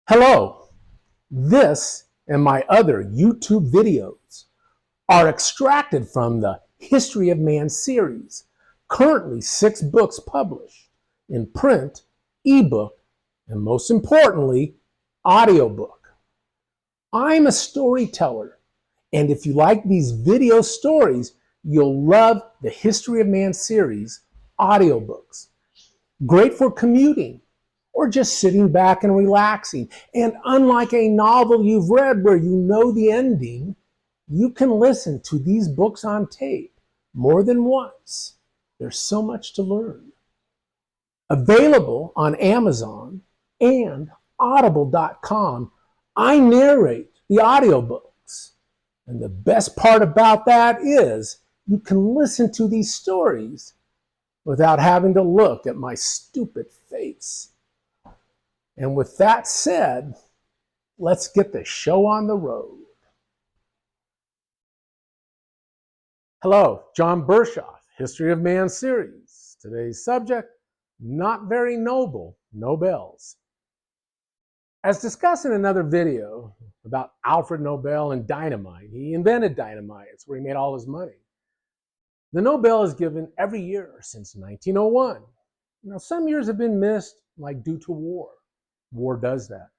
Hello, this and my other YouTube videos are extracted from the History of Man series, currently 6 books published in print, ebook, and most importantly, audiobook. I'm a storyteller, and if you like these video stories, you'll love the History of Man series audiobooks. Great for commuting, or just sitting back and relaxing. And unlike a novel you've read where you know the ending, you can listen to these books on tape more than once. There's so much to learn. Available on Amazon and audible.com, I narrate the audiobooks. And the best part about that is you can listen to these stories without having to look at my stupid face. And with that said, let's get the show on the road. Hello, John Bershoff, History of Man series. Today's subject, not very noble, Nobels. As discussed in another video about Alfred Nobel and dynamite, he invented dynamite. It's where he made all his money. The Nobel is given every year since 1901. Now, some years have been missed, like due to war. War does that.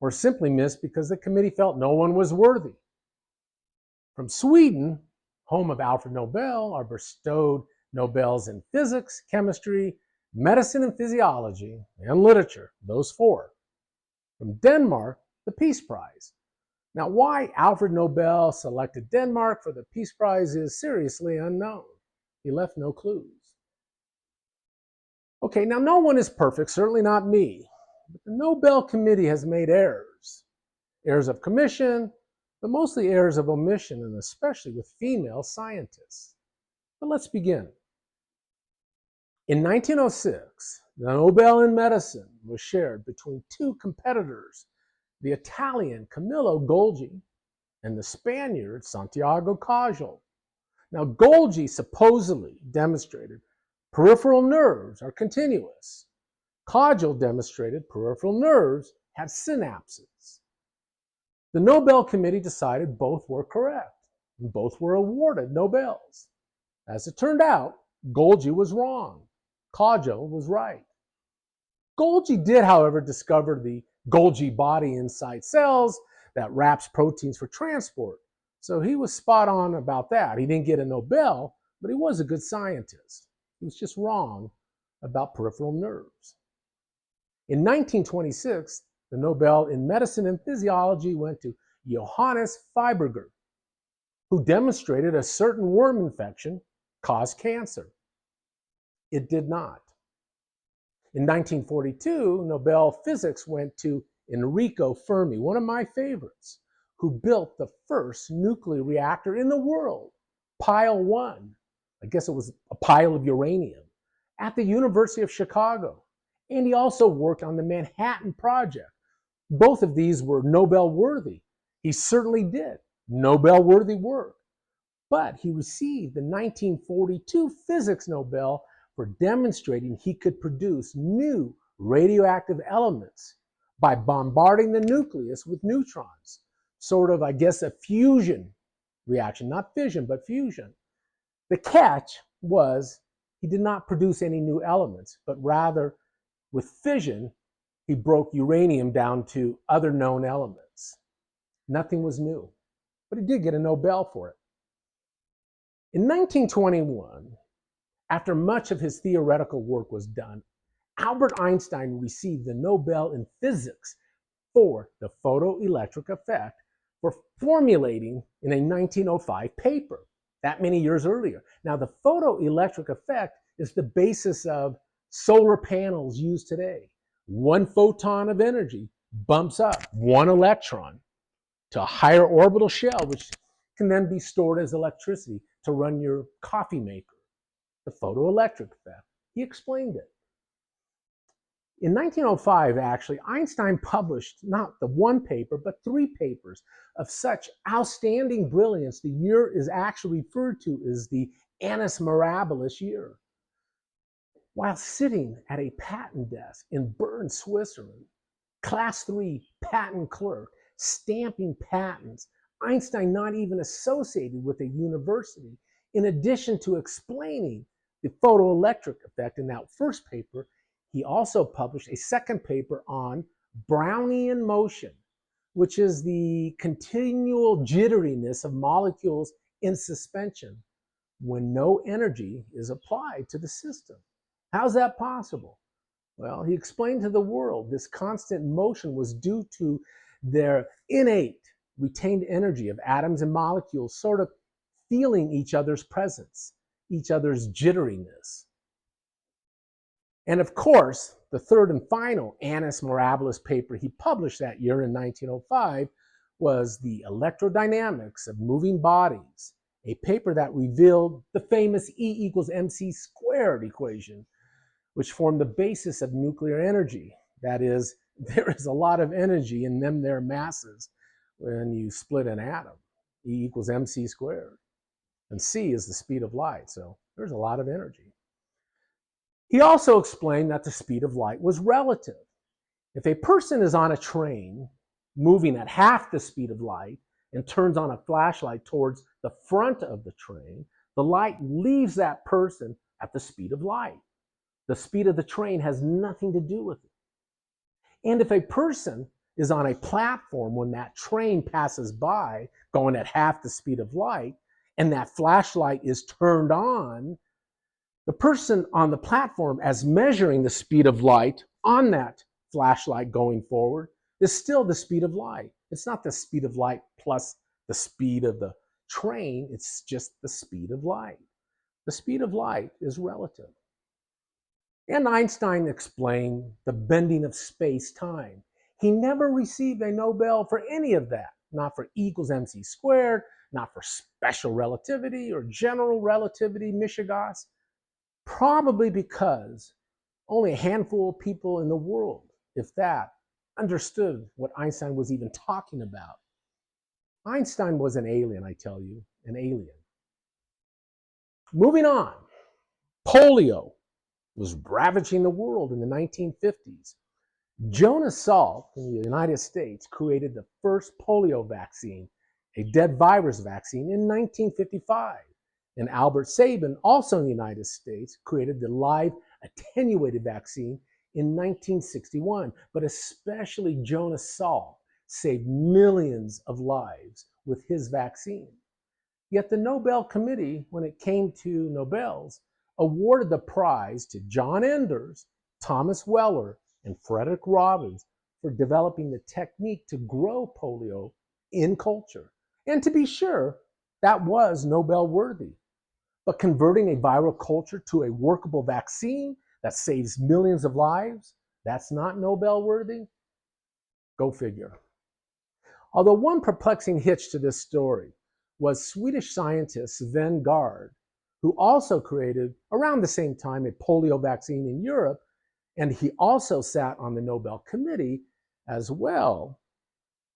Or simply missed because the committee felt no one was worthy. From Sweden, home of Alfred Nobel, are bestowed Nobels in physics, chemistry, medicine and physiology, and literature, those 4. From Denmark, the Peace Prize. Now, why Alfred Nobel selected Denmark for the Peace Prize is seriously unknown. He left no clues. Okay, now no one is perfect, certainly not me. But the Nobel Committee has made errors. Errors of commission, but mostly errors of omission, and especially with female scientists. But let's begin. In 1906, the Nobel in medicine was shared between 2 competitors, the Italian Camillo Golgi and the Spaniard Santiago Cajal. Now, Golgi supposedly demonstrated peripheral nerves are continuous. Cajal demonstrated peripheral nerves have synapses. The Nobel Committee decided both were correct, and both were awarded Nobels. As it turned out, Golgi was wrong. Cajal was right. Golgi did, however, discover the Golgi body inside cells that wraps proteins for transport. So he was spot on about that. He didn't get a Nobel, but he was a good scientist. He was just wrong about peripheral nerves. In 1926, the Nobel in medicine and physiology went to Johannes Freiberger, who demonstrated a certain worm infection caused cancer. It did not. In 1942, Nobel physics went to Enrico Fermi, one of my favorites, who built the first nuclear reactor in the world, Pile 1. I guess it was a pile of uranium, at the University of Chicago. And he also worked on the Manhattan Project. Both of these were Nobel-worthy. He certainly did Nobel-worthy work. But he received the 1942 Physics Nobel for demonstrating he could produce new radioactive elements by bombarding the nucleus with neutrons. Sort of, I guess, a fusion reaction, not fission, but fusion. The catch was he did not produce any new elements, but rather with fission, he broke uranium down to other known elements. Nothing was new, but he did get a Nobel for it. In 1921, after much of his theoretical work was done, Albert Einstein received the Nobel in physics for the photoelectric effect for formulating in a 1905 paper, that many years earlier. Now, the photoelectric effect is the basis of solar panels used today. 1 photon of energy bumps up 1 electron to a higher orbital shell, which can then be stored as electricity to run your coffee maker. The photoelectric effect. He explained it. In 1905, actually, Einstein published not the 1 paper, but 3 papers of such outstanding brilliance. The year is actually referred to as the Annus Mirabilis year. While sitting at a patent desk in Bern, Switzerland, Class 3 patent clerk, stamping patents. Einstein not even associated with a university. In addition to explaining the photoelectric effect in that first paper, he also published a second paper on Brownian motion, which is the continual jitteriness of molecules in suspension when no energy is applied to the system. How's that possible? Well, he explained to the world this constant motion was due to their innate retained energy of atoms and molecules sort of feeling each other's presence, each other's jitteriness. And of course, the third and final annus mirabilis paper he published that year in 1905 was The Electrodynamics of Moving Bodies, a paper that revealed the famous E=mc² equation, which formed the basis of nuclear energy. That is, there is a lot of energy in them there masses when you split an atom. E=mc². And c is the speed of light, so there's a lot of energy. He also explained that the speed of light was relative. If a person is on a train moving at half the speed of light and turns on a flashlight towards the front of the train, the light leaves that person at the speed of light. The speed of the train has nothing to do with it. And if a person is on a platform when that train passes by going at half the speed of light and that flashlight is turned on, the person on the platform, as measuring the speed of light on that flashlight going forward, is still the speed of light. It's not the speed of light plus the speed of the train, it's just the speed of light. The speed of light is relative. And Einstein explained the bending of space-time. He never received a Nobel for any of that, not for E=mc², not for special relativity or general relativity, Michigas. Probably because only a handful of people in the world, if that, understood what Einstein was even talking about. Einstein was an alien, I tell you, an alien. Moving on, polio was ravaging the world in the 1950s. Jonas Salk in the United States created the first polio vaccine, a dead virus vaccine, in 1955. And Albert Sabin, also in the United States, created the live attenuated vaccine in 1961. But especially Jonas Salk saved millions of lives with his vaccine. Yet the Nobel Committee, when it came to Nobels, awarded the prize to John Enders, Thomas Weller, and Frederick Robbins for developing the technique to grow polio in culture. And to be sure, that was Nobel worthy. But converting a viral culture to a workable vaccine that saves millions of lives, that's not Nobel worthy? Go figure. Although one perplexing hitch to this story was Swedish scientist Sven Gard, who also created, around the same time, a polio vaccine in Europe, and he also sat on the Nobel Committee as well.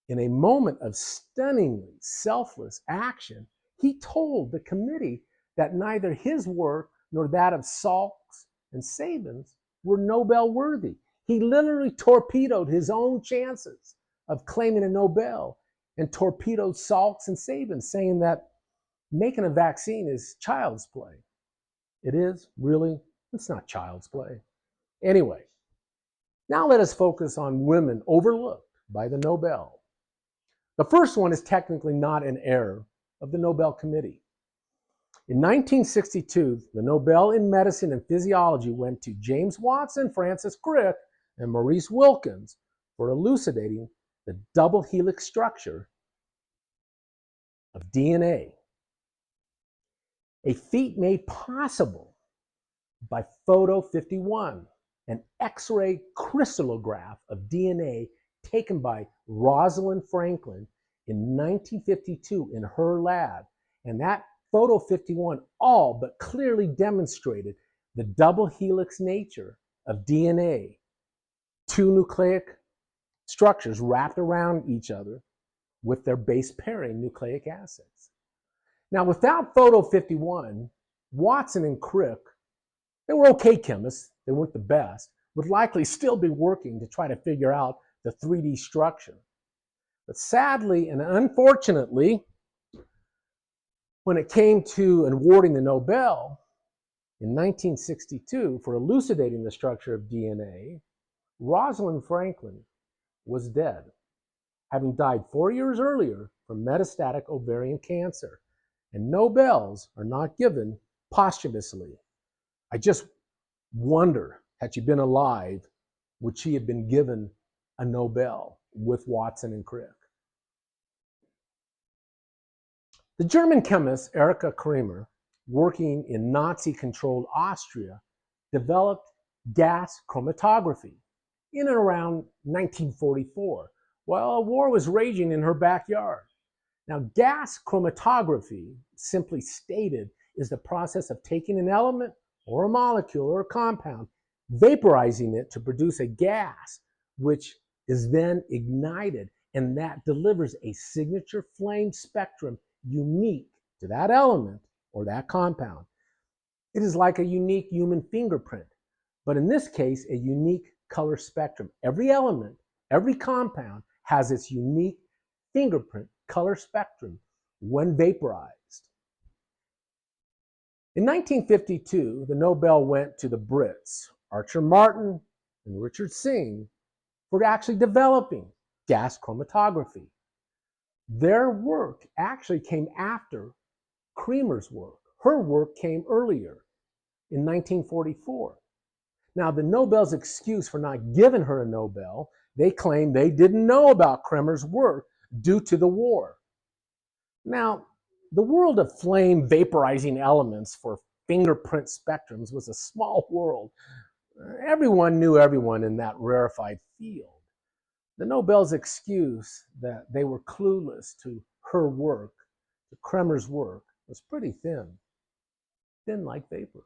In a moment of stunningly selfless action, he told the committee that neither his work nor that of Salk's and Sabin's were Nobel worthy. He literally torpedoed his own chances of claiming a Nobel and torpedoed Salk's and Sabin's, saying that making a vaccine is child's play. It is? Really? It's not child's play. Anyway, now let us focus on women overlooked by the Nobel. The first one is technically not an error of the Nobel Committee. In 1962, the Nobel in Medicine and Physiology went to James Watson, Francis Crick, and Maurice Wilkins for elucidating the double helix structure of DNA, a feat made possible by Photo 51, an X-ray crystallograph of DNA taken by Rosalind Franklin in 1952 in her lab. And that Photo 51 all but clearly demonstrated the double helix nature of DNA, two nucleic structures wrapped around each other with their base pairing nucleic acids. Now, without Photo 51, Watson and Crick, they were okay chemists, they weren't the best, would likely still be working to try to figure out the 3D structure. But sadly and unfortunately, when it came to awarding the Nobel in 1962 for elucidating the structure of DNA, Rosalind Franklin was dead, having died 4 years earlier from metastatic ovarian cancer. And Nobels are not given posthumously. I just wonder, had she been alive, would she have been given a Nobel with Watson and Crick? The German chemist Erika Kremer, working in Nazi-controlled Austria, developed gas chromatography in and around 1944, while a war was raging in her backyard. Now, gas chromatography, simply stated, is the process of taking an element or a molecule or a compound, vaporizing it to produce a gas, which is then ignited, and that delivers a signature flame spectrum unique to that element or that compound. It is like a unique human fingerprint, but in this case, a unique color spectrum. Every element, every compound has its unique fingerprint color spectrum when vaporized. In 1952, the Nobel went to the Brits, Archer Martin and Richard Singh, for actually developing gas chromatography. Their work actually came after Kremer's work. Her work came earlier in 1944. Now, the Nobel's excuse for not giving her a Nobel, they claim they didn't know about Kremer's work due to the war. Now, the world of flame vaporizing elements for fingerprint spectrums was a small world. Everyone knew everyone in that rarefied field. The Nobel's excuse that they were clueless to her work, to Kremer's work, was pretty thin like vapor.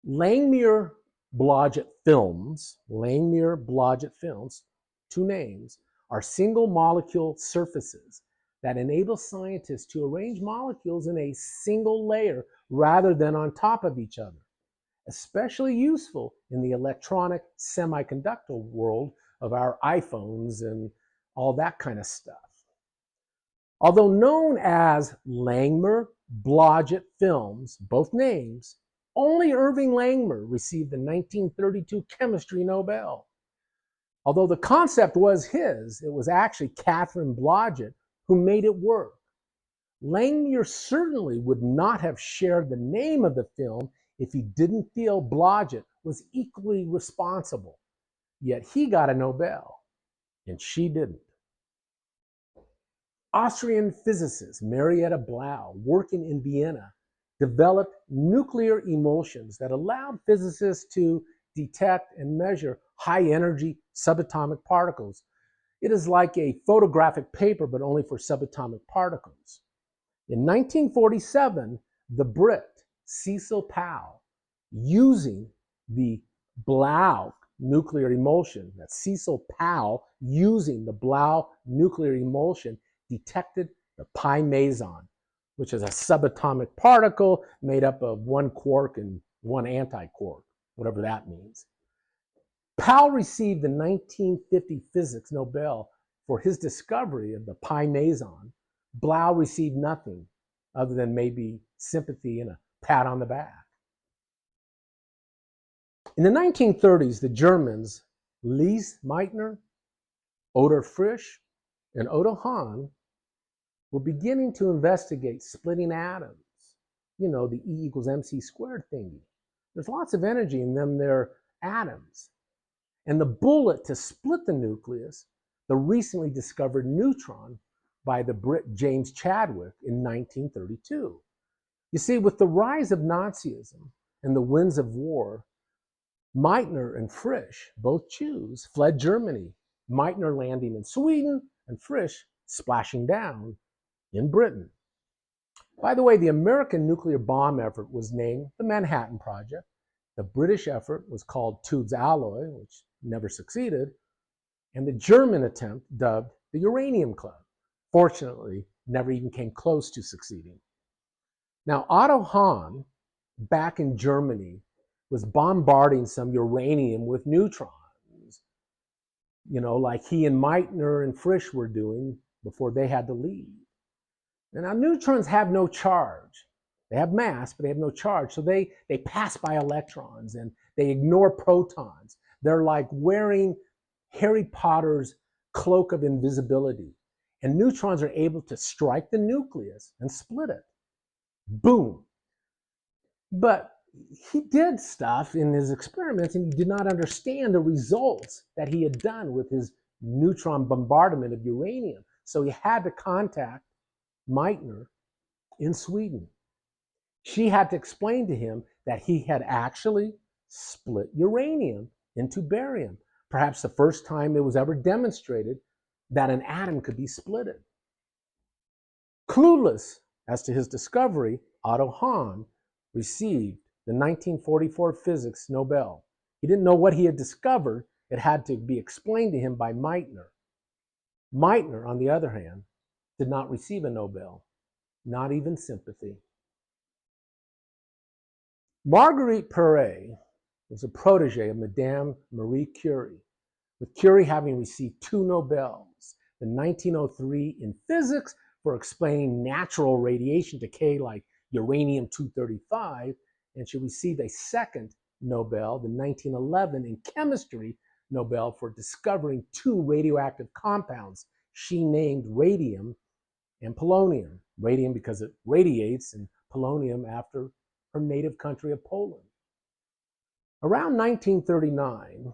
Langmuir-Blodgett films, two names, are single molecule surfaces that enable scientists to arrange molecules in a single layer rather than on top of each other, especially useful in the electronic semiconductor world of our iPhones and all that kind of stuff. Although known as Langmuir-Blodgett films, both names, only Irving Langmuir received the 1932 Chemistry Nobel. Although the concept was his, it was actually Catherine Blodgett who made it work. Langmuir certainly would not have shared the name of the film if he didn't feel Blodgett was equally responsible. Yet he got a Nobel, and she didn't. Austrian physicist Marietta Blau, working in Vienna, developed nuclear emulsions that allowed physicists to detect and measure high-energy subatomic particles. It is like a photographic paper, but only for subatomic particles. In 1947, the Brit Cecil Powell, using the Blau nuclear emulsion, that's Cecil Powell using the Blau nuclear emulsion, detected the pi meson, which is a subatomic particle made up of one quark and one antiquark, whatever that means. Powell received the 1950 Physics Nobel for his discovery of the pi meson. Blau received nothing other than maybe sympathy and a pat on the back. In the 1930s, the Germans, Lise Meitner, Otto Frisch, and Otto Hahn were beginning to investigate splitting atoms. You know, the E equals mc squared thingy. There's lots of energy in them, they're atoms. And the bullet to split the nucleus, the recently discovered neutron by the Brit James Chadwick in 1932. You see, with the rise of Nazism and the winds of war, Meitner and Frisch, both Jews, fled Germany, Meitner landing in Sweden and Frisch splashing down in Britain. By the way, the American nuclear bomb effort was named the Manhattan Project. The British effort was called Tooth's Alloy, which never succeeded, and the German attempt, dubbed the Uranium Club, fortunately never even came close to succeeding. Now, Otto Hahn, back in Germany, was bombarding some uranium with neutrons, like he and Meitner and Frisch were doing before they had to leave. And now neutrons have no charge. They have mass, but they have no charge. So they pass by electrons and they ignore protons. They're like wearing Harry Potter's cloak of invisibility. And neutrons are able to strike the nucleus and split it. Boom. But he did stuff in his experiments and he did not understand the results that he had done with his neutron bombardment of uranium. So he had to contact Meitner in Sweden. She had to explain to him that he had actually split uranium into barium, perhaps the first time it was ever demonstrated that an atom could be splitted. Clueless as to his discovery, Otto Hahn received the 1944 Physics Nobel. He didn't know what he had discovered. It had to be explained to him by Meitner. Meitner, on the other hand, did not receive a Nobel, not even sympathy. Marguerite Perret was a protege of Madame Marie Curie, with Curie having received 2 Nobels, in 1903 in physics for explaining natural radiation decay like uranium-235, and she received a second Nobel, the 1911 in chemistry Nobel for discovering 2 radioactive compounds she named radium and polonium. Radium because it radiates, and polonium after her native country of Poland. Around 1939,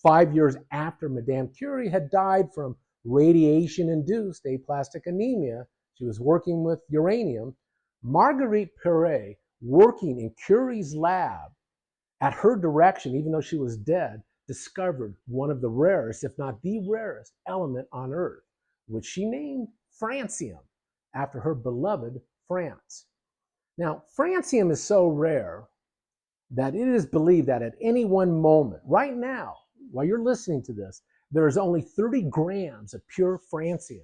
5 years after Madame Curie had died from radiation-induced aplastic anemia, she was working with uranium, Marguerite Perret, working in Curie's lab, at her direction, even though she was dead, discovered one of the rarest, if not the rarest, element on Earth, which she named francium, after her beloved France. Now, francium is so rare that it is believed that at any one moment, right now, while you're listening to this, there is only 30 grams of pure francium,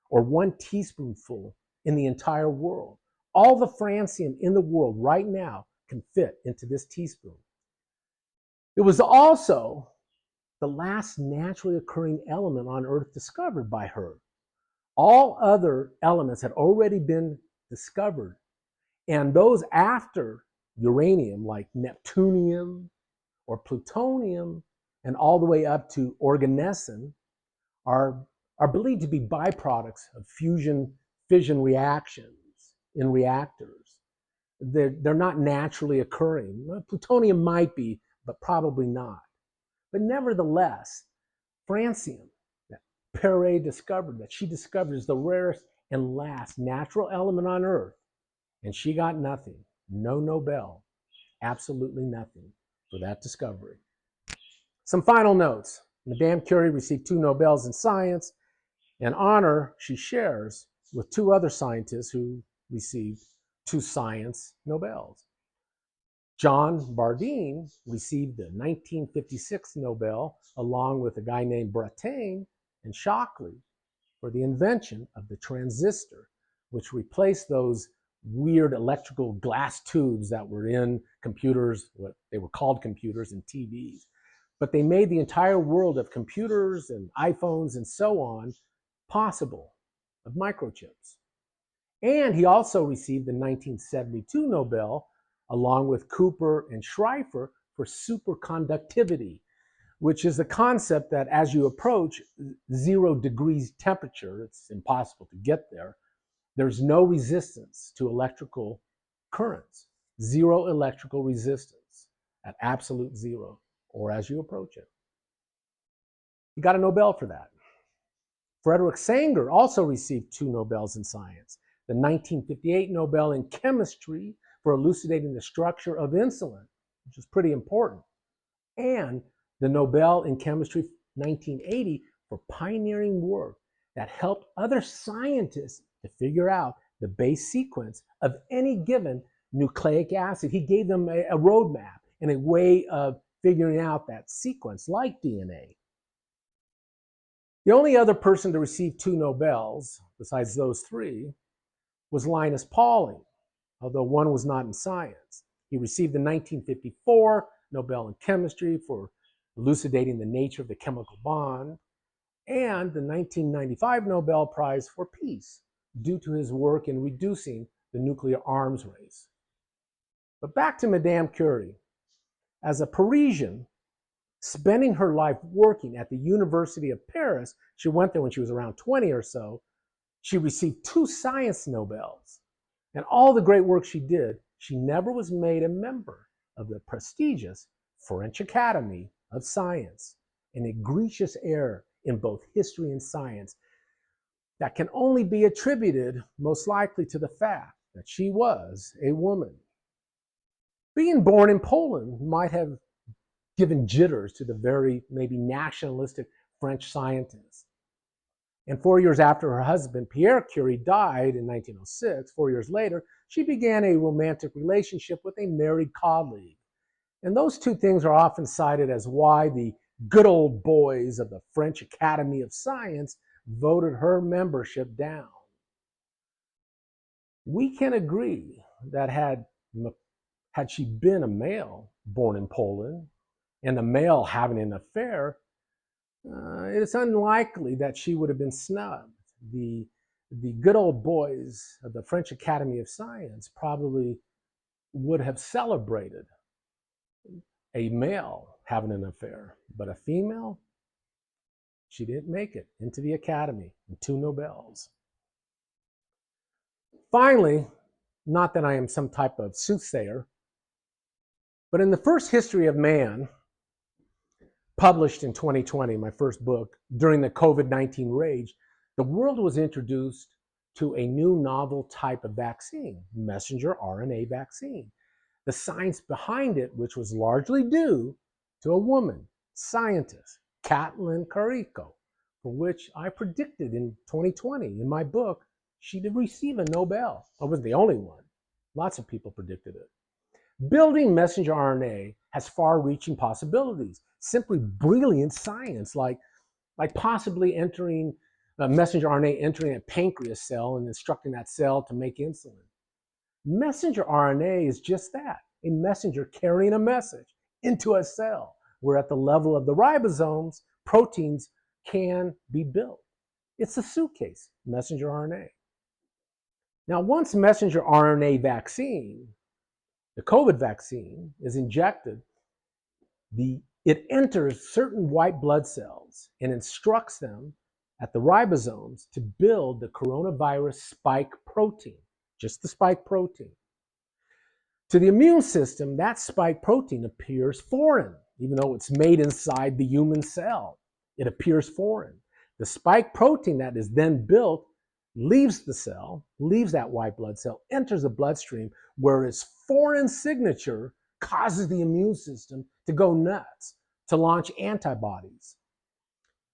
or 1 teaspoonful in the entire world. All the francium in the world right now can fit into this teaspoon. It was also the last naturally occurring element on Earth discovered by her. All other elements had already been discovered, and those after uranium, like neptunium or plutonium, and all the way up to organesson, are believed to be byproducts of fission reactions in reactors. They're not naturally occurring. Plutonium might be, but probably not. But nevertheless, francium, that Perret discovered, that she discovered, is the rarest and last natural element on Earth. And she got nothing, no Nobel, absolutely nothing for that discovery. Some final notes. Madame Curie received 2 Nobels in science, an honor she shares with 2 other scientists who received 2 science Nobels. John Bardeen received the 1956 Nobel along with a guy named Brattain and Shockley for the invention of the transistor, which replaced those weird electrical glass tubes that were in computers, what they were called computers, and TVs. But they made the entire world of computers and iPhones and so on possible, of microchips. And he also received the 1972 Nobel along with Cooper and Schrieffer for superconductivity, which is the concept that as you approach 0 degrees temperature, it's impossible to get there, there's no resistance to electrical currents, 0 electrical resistance at absolute 0, or as you approach it. He got a Nobel for that. Frederick Sanger also received 2 Nobels in science. The 1958 Nobel in chemistry for elucidating the structure of insulin, which is pretty important, and the Nobel in chemistry 1980 for pioneering work that helped other scientists to figure out the base sequence of any given nucleic acid. He gave them a roadmap and a way of figuring out that sequence, like DNA. The only other person to receive 2 Nobels, besides those 3, was Linus Pauling, although one was not in science. He received the 1954 Nobel in chemistry for elucidating the nature of the chemical bond. and the 1995 Nobel Prize for Peace due to his work in reducing the nuclear arms race. But back to Madame Curie. As a Parisian, spending her life working at the University of Paris, she went there when she was around 20 or so, she received 2 science Nobels. And all the great work she did, she never was made a member of the prestigious French Academy of Science, an egregious error in both history and science that can only be attributed most likely to the fact that she was a woman. Being born in Poland might have given jitters to the very maybe nationalistic French scientists. And 4 years after her husband, Pierre Curie, died in 1906, 4 years later, she began a romantic relationship with a married colleague. And those two things are often cited as why the good old boys of the French Academy of Science voted her membership down. We can agree that had she been a male born in Poland and a male having an affair, it's unlikely that she would have been snubbed. The good old boys of the French Academy of Science probably would have celebrated a male having an affair, but a female, she didn't make it into the Academy, and 2 Nobels. Finally, not that I am some type of soothsayer, but in the first history of man, published in 2020, my first book, during the COVID-19 rage, the world was introduced to a new novel type of vaccine, messenger RNA vaccine. The science behind it, which was largely due to a woman, scientist, Katalin Karikó, for which I predicted in 2020 in my book, she'd receive a Nobel. I wasn't the only one. Lots of people predicted it. Building messenger RNA has far-reaching possibilities. Simply brilliant science, like possibly entering messenger RNA entering a pancreas cell and instructing that cell to make insulin. Messenger RNA is just that, a messenger carrying a message into a cell, where at the level of the ribosomes, proteins can be built. It's a suitcase, messenger RNA. Now, once messenger RNA vaccine, the COVID vaccine, is injected, it enters certain white blood cells and instructs them at the ribosomes to build the coronavirus spike protein, just the spike protein. To the immune system, that spike protein appears foreign, even though it's made inside the human cell. It appears foreign. The spike protein that is then built leaves the cell, leaves that white blood cell, enters the bloodstream, where its foreign signature causes the immune system to go nuts, to launch antibodies.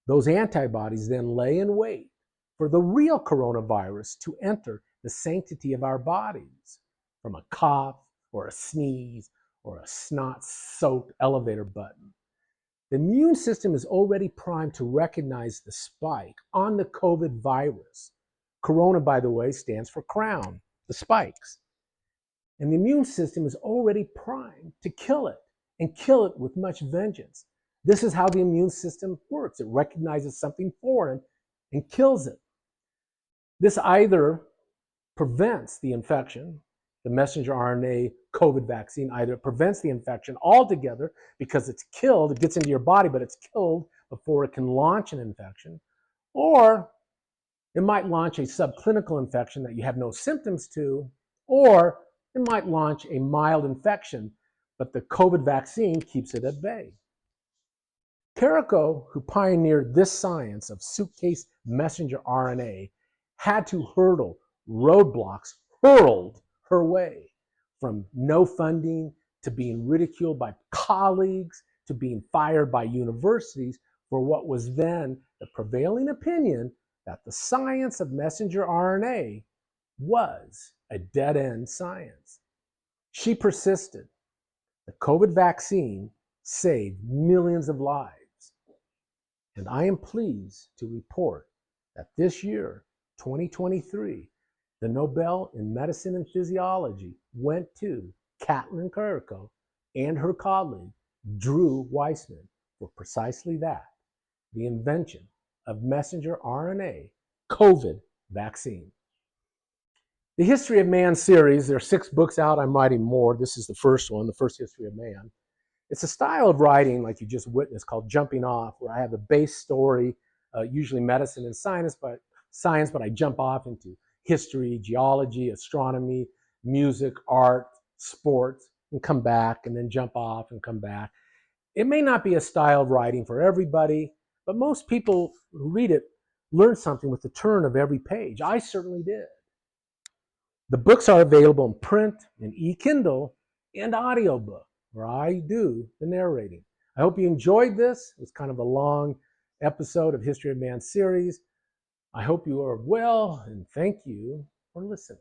Those antibodies then lay in wait for the real coronavirus to enter the sanctity of our bodies from a cough or a sneeze or a snot-soaked elevator button. The immune system is already primed to recognize the spike on the COVID virus. Corona, by the way, stands for crown, the spikes. And the immune system is already primed to kill it, and kill it with much vengeance. This is how the immune system works. It recognizes something foreign and kills it. This either prevents the infection, the messenger RNA COVID vaccine either prevents the infection altogether because it's killed, it gets into your body, but it's killed before it can launch an infection, or it might launch a subclinical infection that you have no symptoms to, or it might launch a mild infection, but the COVID vaccine keeps it at bay. Karikó, who pioneered this science of suitcase messenger RNA, had to hurdle roadblocks hurled her way, from no funding to being ridiculed by colleagues to being fired by universities for what was then the prevailing opinion that the science of messenger RNA was a dead-end science. She persisted. The COVID vaccine saved millions of lives. And I am pleased to report that this year, 2023, the Nobel in Medicine and Physiology went to Katalin Karikó and her colleague, Drew Weissman, for precisely that, the invention of messenger RNA COVID vaccine. The History of Man series, there are 6 books out. I'm writing more. This is the first one, the first History of Man. It's a style of writing like you just witnessed called jumping off, where I have a base story, usually medicine and science, but I jump off into history, geology, astronomy, music, art, sports, and come back, and then jump off and come back. It may not be a style of writing for everybody, but most people who read it learn something with the turn of every page. I certainly did. The books are available in print, in e-Kindle, and audiobook, where I do the narrating. I hope you enjoyed this. It was kind of a long episode of History of Man series. I hope you are well, and thank you for listening.